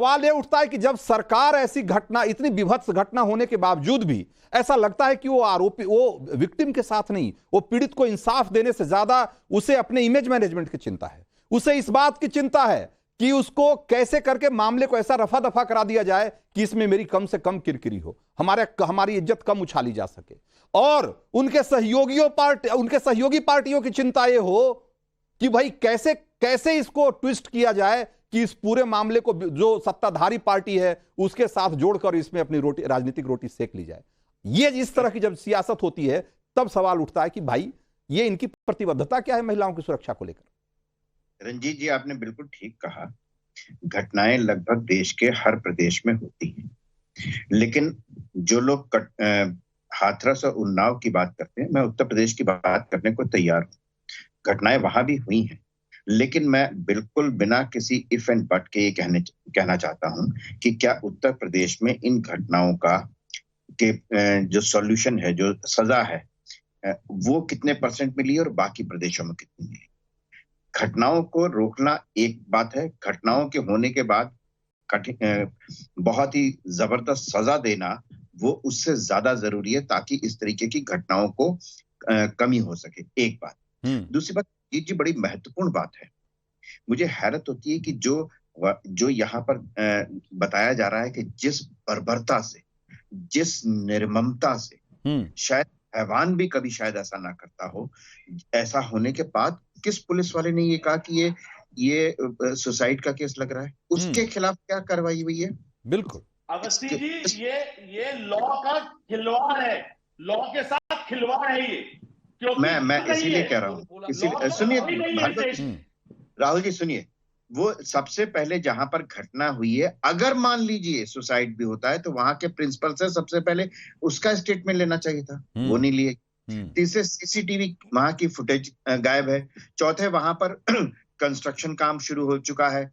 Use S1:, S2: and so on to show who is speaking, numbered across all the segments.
S1: सवाल यह उठता है कि जब सरकार ऐसी घटना, इतनी विभत्स घटना होने के बावजूद भी ऐसा लगता है कि वो आरोपी, वो विक्टिम के साथ नहीं, वो पीड़ित को इंसाफ देने से ज्यादा उसे अपने इमेज मैनेजमेंट की चिंता है, उसे इस बात की चिंता है कि उसको कैसे करके मामले को ऐसा रफा दफा करा दिया जाए कि इसमें मेरी कम से कम किरकिरी हो, हमारी इज्जत कम उछाली जा सके। और उनके सहयोगी पार्टियों की चिंता यह हो कि भाई कैसे कैसे इसको ट्विस्ट किया जाए कि इस पूरे मामले को जो सत्ताधारी पार्टी है उसके साथ जोड़कर इसमें अपनी राजनीतिक रोटी सेक ली जाए। ये इस तरह की जब सियासत होती है तब सवाल उठता है कि भाई ये इनकी प्रतिबद्धता क्या है महिलाओं की सुरक्षा को लेकर।
S2: रंजीत जी, आपने बिल्कुल ठीक कहा। घटनाएं लगभग देश के हर प्रदेश में होती हैं, लेकिन जो लोग हाथरस और उन्नाव की बात करते हैं, मैं उत्तर प्रदेश की बात करने को तैयार हूं। घटनाएं वहां भी हुई हैं, लेकिन मैं बिल्कुल बिना किसी इफ एंड बट के ये कहना चाहता हूं कि क्या उत्तर प्रदेश में इन घटनाओं का जो सॉल्यूशन है, जो सजा है, वो कितने % मिली और बाकी प्रदेशों में कितनी मिली। घटनाओं को रोकना एक बात है, घटनाओं के होने के बाद बहुत ही जबरदस्त सजा देना वो उससे ज्यादा जरूरी है, ताकि इस तरीके की घटनाओं को कमी हो सके। एक बात। दूसरी बात, ये जी बड़ी महत्वपूर्ण बात है। मुझे हैरत होती है कि जो यहाँ पर बताया जा रहा है कि जिस बर्बरता से, जिस निर्ममता से, शायद हैवान भी कभी शायद ऐसा ना करता हो, ऐसा होने के बाद किस पुलिस वाले ने ये कहा कि ये सुसाइड का केस लग रहा है, उसके खिलाफ क्या कार्रवाई हुई है?
S1: बिल्कुल
S3: अवस्थी जी, ये लॉ का खिलवाड़ है, लॉ के साथ खिलवाड़ है ये।
S2: मैं इसीलिए कह रहा हूँ, सुनिए राहुल जी, सुनिए, वो सबसे पहले जहां पर घटना हुई है, अगर मान लीजिए सुसाइड भी होता है तो वहां के प्रिंसिपल से सबसे पहले उसका स्टेटमेंट लेना चाहिए था, वो नहीं लिए। तीसरे, सीसीटीवी वहां की फुटेज गायब है। चौथे, वहां पर कंस्ट्रक्शन काम शुरू हो चुका है।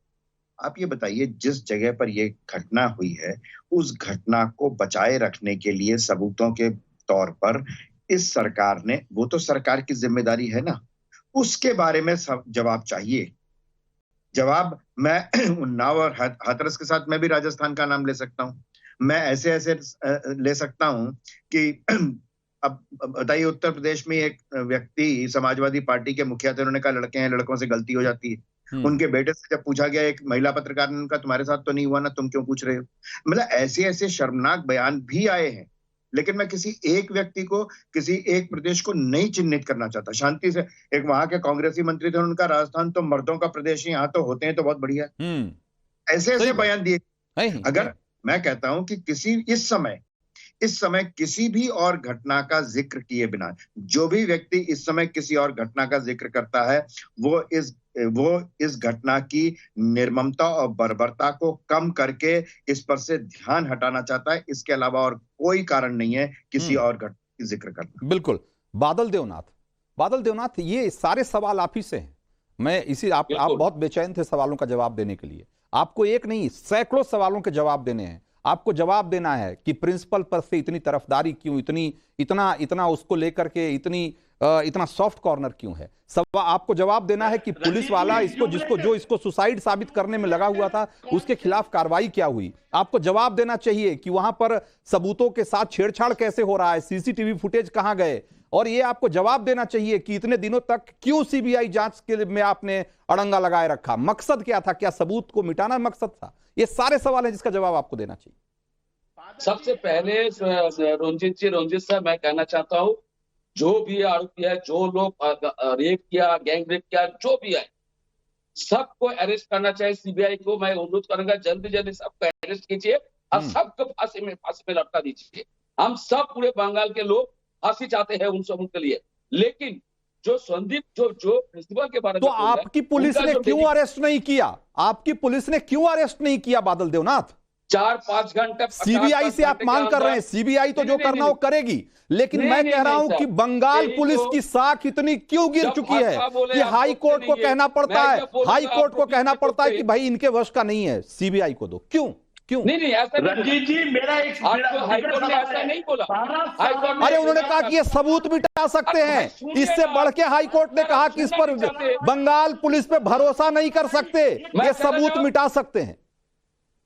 S2: आप ये बताइए, जिस जगह पर ये घटना हुई है, उस घटना को बचाए रखने के लिए सबूतों के तौर पर इस सरकार ने, वो तो सरकार की जिम्मेदारी है ना, उसके बारे में सब जवाब चाहिए। जवाब मैं उन्नाव और हाथरस के साथ मैं भी राजस्थान का नाम ले सकता हूं, मैं ऐसे ले सकता हूं कि अब बताइए, उत्तर प्रदेश में एक व्यक्ति समाजवादी पार्टी के मुखिया थे, उन्होंने कहा लड़के हैं, लड़कों से गलती हो जाती है। उनके बेटे से जब पूछा गया, एक महिला पत्रकार ने उनका, तुम्हारे साथ तो नहीं हुआ ना, तुम क्यों पूछ रहे हो? मतलब ऐसे शर्मनाक बयान भी आए हैं। लेकिन मैं किसी एक व्यक्ति को, किसी एक प्रदेश को नहीं चिन्हित करना चाहता। शांति से, एक वहां के कांग्रेसी मंत्री थे, उनका राजस्थान तो मर्दों का प्रदेश है, यहाँ तो होते हैं तो बहुत बढ़िया। ऐसे बयान दिए। अगर मैं कहता हूं कि इस समय किसी भी और घटना का जिक्र किए बिना, जो भी व्यक्ति इस समय किसी और घटना का जिक्र करता है, वो इस घटना की निर्ममता और बर्बरता को कम करके इस पर से ध्यान हटाना चाहता है। इसके अलावा और कोई कारण नहीं है किसी और घटना की जिक्र करना।
S1: बिल्कुल। बादल देवनाथ, ये सारे सवाल आप ही से हैं। मैं आप बहुत बेचैन थे सवालों का जवाब देने के लिए। आपको एक नहीं, सैकड़ों सवालों के जवाब देने हैं। आपको जवाब देना है कि प्रिंसिपल पर से इतनी तरफदारी क्यों, इतना उसको लेकर के इतना सॉफ्ट कॉर्नर क्यों है। आपको जवाब देना है कि पुलिस वाला इसको सुसाइड साबित करने में लगा हुआ था, उसके खिलाफ कार्रवाई क्या हुई। आपको जवाब देना चाहिए कि वहां पर सबूतों के साथ छेड़छाड़ कैसे हो रहा है, सीसीटीवी फुटेज कहां गए। और ये आपको जवाब देना चाहिए कि इतने दिनों तक क्यों सीबीआई जांच के में आपने अड़ंगा लगाए रखा, मकसद क्या था, क्या सबूत को मिटाना मकसद था। ये सारे सवाल हैं जिसका जवाब आपको देना चाहिए।
S4: सबसे पहले रंजीत सर, मैं कहना चाहता हूं, जो भी आरोपी है, जो लोग रेप किया, गैंग रेप किया, जो भी है, सबको अरेस्ट करना चाहिए। सीबीआई को मैं अनुरोध करूंगा, जल्दी जल्दी सबको अरेस्ट कीजिए और सबको फांसी में लटका दीजिए। हम सब पूरे बंगाल के लोग फांसी चाहते हैं उनके लिए। लेकिन जो संदीप जो प्रिंसिपल के बारे में,
S1: तो आपकी पुलिस ने क्यों अरेस्ट नहीं किया? आपकी पुलिस ने क्यों अरेस्ट नहीं किया बादल देवनाथ?
S4: 4-5 घंटे
S1: सीबीआई से आप मांग कर रहे हैं, सीबीआई तो जो करना वो करेगी, लेकिन मैं कह रहा हूं कि बंगाल पुलिस की साख इतनी क्यों गिर चुकी है कि हाई कोर्ट को कहना पड़ता है कि भाई इनके वश का नहीं है, सीबीआई को दो। क्यों?
S4: नहीं ऐसा
S3: रंजीत जी, मेरा एक
S4: हाईकोर्ट ने ऐसा नहीं बोला।
S1: अरे उन्होंने कहा कि ये सबूत मिटा सकते हैं, इससे बढ़ के हाईकोर्ट ने कहा कि इस पर बंगाल पुलिस पे भरोसा नहीं कर सकते, ये सबूत मिटा सकते हैं।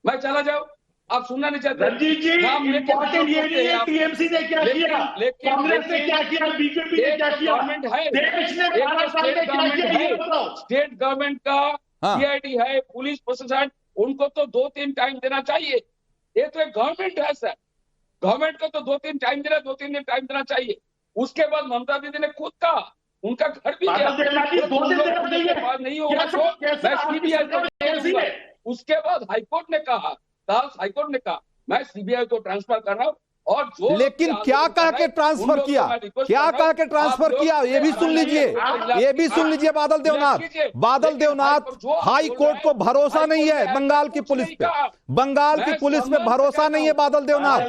S4: मैं चला जाऊं, आप सुनना नहीं चाहते?
S3: रंजीत जी, इम्पोर्टेंट ये नहीं है टीएमसी ने क्या किया, कांग्रेस ने क्या किया, बीजेपी ने क्या किया,
S4: गवर्नमेंट है,
S3: देश ने 12 साल में क्या किया ये बताओ।
S4: स्टेट गवर्नमेंट का सीआईडी है, पुलिस प्रशासन, उनको तो 2-3 टाइम देना चाहिए। ये तो एक गवर्नमेंट है सर, गवर्नमेंट को तो 2-3 टाइम देना, 2-3 दिन टाइम देना चाहिए। उसके बाद ममता दीदी ने खुद कहा, उनका घर भी नहीं होगा तो मैं सीबीआई को भेजूंगा। उसके बाद हाईकोर्ट ने कहा मैं सीबीआई को ट्रांसफर कर रहा हूं, और जो
S1: लेकिन क्या कह के ट्रांसफर किया, क्या कह के ट्रांसफर किया, ये भी सुन लीजिए, ये भी सुन लीजिए बादल देवनाथ, हाई कोर्ट को भरोसा नहीं है बंगाल की पुलिस पे, बंगाल की पुलिस पे भरोसा नहीं है बादल देवनाथ,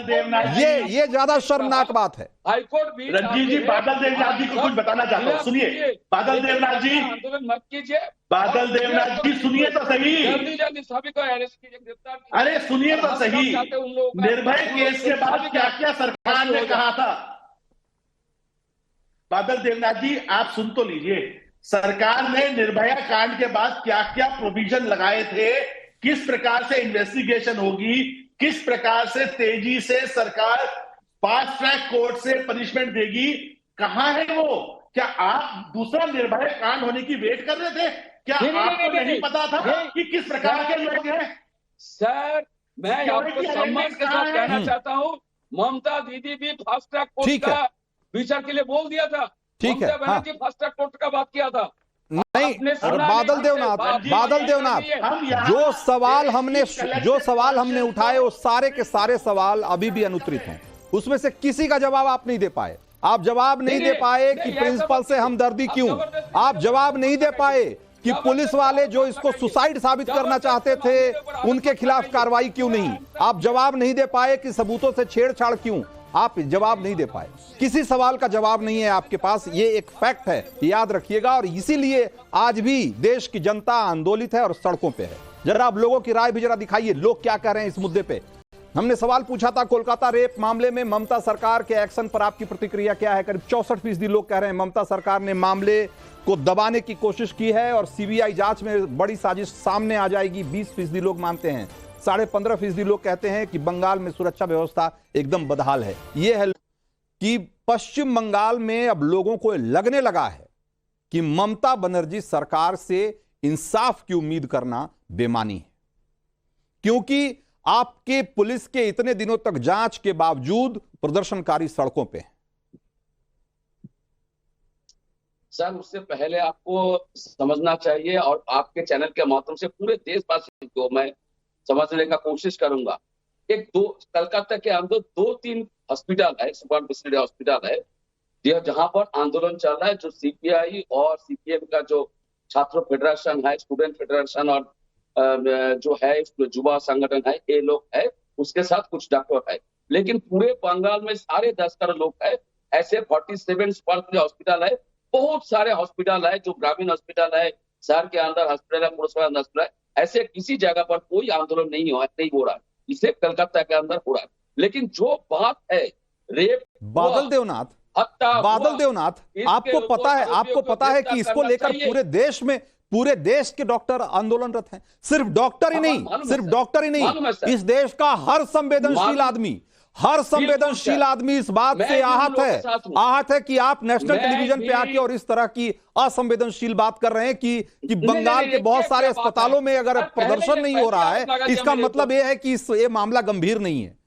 S1: ये ज्यादा शर्मनाक बात है।
S4: हाईकोर्ट भी
S3: रंजीत जी, बादल देवनाथ जी को कुछ बताना चाहता हूँ, सुनिए बादल देवनाथ जी,
S4: आंदोलन मत कीजिए,
S3: बादल देवनाथ जी सुनिए तो सही,
S4: जल्दी सभी को अरेस्ट कीजिए, गिरफ्तार कीजिए।
S3: अरे सुनिए तो सही, निर्भय केस के बाद क्या क्या सरकार ने कहा था। बादल देवनाथ जी आप सुन तो लीजिए, सरकार ने निर्भया कांड के बाद क्या क्या प्रोविजन लगाए थे, किस प्रकार से इन्वेस्टिगेशन होगी, किस प्रकार से तेजी से सरकार फास्ट ट्रैक कोर्ट से पनिशमेंट देगी, कहां है वो? क्या आप दूसरा निर्भया कांड होने की वेट कर रहे थे? क्या आपको नहीं पता था कि किस प्रकार के लोग हैं?
S4: सर मैं आपको सम्मान के साथ कहना चाहता हूं, ममता दीदी भी फास्ट ट्रैक कोर्ट का विचार के लिए बोल दिया था।
S1: ठीक है,
S4: Mamata Banerjee fast track court का बात किया था।
S1: नहीं, बादल देवनाथ, जो सवाल हमने उठाए वो सारे के सारे सवाल अभी भी अनुत्तरित हैं। उसमें से किसी का जवाब आप नहीं दे पाए। आप जवाब नहीं दे पाए कि प्रिंसिपल से हमदर्दी क्यों, आप जवाब नहीं दे पाए कि पुलिस वाले जो इसको सुसाइड साबित करना चाहते थे उनके खिलाफ कार्रवाई क्यों नहीं, आप जवाब नहीं दे पाए कि सबूतों से छेड़छाड़ क्यों, आप जवाब नहीं दे पाए। किसी सवाल का जवाब नहीं है आपके पास, ये एक फैक्ट है, याद रखिएगा। और इसीलिए आज भी देश की जनता आंदोलित है और सड़कों पे है। जरा आप लोगों की राय भी जरा दिखाइए, लोग क्या कह रहे हैं इस मुद्दे पे। हमने सवाल पूछा था कोलकाता रेप मामले में ममता सरकार के एक्शन पर आपकी प्रतिक्रिया क्या है। करीब 64% लोग कह रहे हैं ममता सरकार ने मामले को दबाने की कोशिश की है और सीबीआई जांच में बड़ी साजिश सामने आ जाएगी, 20% लोग मानते हैं। 15.5% लोग कहते हैं कि बंगाल में सुरक्षा व्यवस्था एकदम बदहाल है। यह है कि पश्चिम बंगाल में अब लोगों को लगने लगा है कि ममता बनर्जी सरकार से इंसाफ की उम्मीद करना बेमानी है, क्योंकि आपके पुलिस के इतने दिनों तक जांच के बावजूद प्रदर्शनकारी सड़कों पे हैं।
S4: सर उससे पहले आपको समझना चाहिए, और आपके चैनल के माध्यम से पूरे देशवासियों को मैं समझने का कोशिश करूंगा। कलकत्ता के अंदर 2-3 हॉस्पिटल है, सुपर स्पेशलिटी हॉस्पिटल है जहां पर आंदोलन चल रहा है, जो सीपीआई और सीपीएम का जो छात्र फेडरेशन है, स्टूडेंट फेडरेशन और जो है युवा संगठन है, ये लोग है, उसके साथ कुछ डॉक्टर है। लेकिन पूरे बंगाल में सारे 10 करोड़ लोग है, ऐसे 47 सुपर हॉस्पिटल है, बहुत सारे हॉस्पिटल है, जो ग्रामीण हॉस्पिटल है, शहर के अंदर हॉस्पिटल है, पुलिस हॉस्पिटल है, ऐसे किसी जगह पर कोई आंदोलन नहीं हो रहा है। इसे कलकत्ता के अंदर हो रहा है। लेकिन जो बात है रेप,
S1: बादल देवनाथ, आपको पता है कि इसको लेकर पूरे देश के डॉक्टर आंदोलनरत हैं। सिर्फ डॉक्टर ही नहीं, इस देश का हर संवेदनशील आदमी इस बात से आहत है कि आप नेशनल टेलीविजन पे आके और इस तरह की असंवेदनशील बात कर रहे हैं कि बंगाल के बहुत सारे अस्पतालों में अगर प्रदर्शन नहीं हो रहा है, इसका मतलब यह है कि ये मामला गंभीर नहीं है।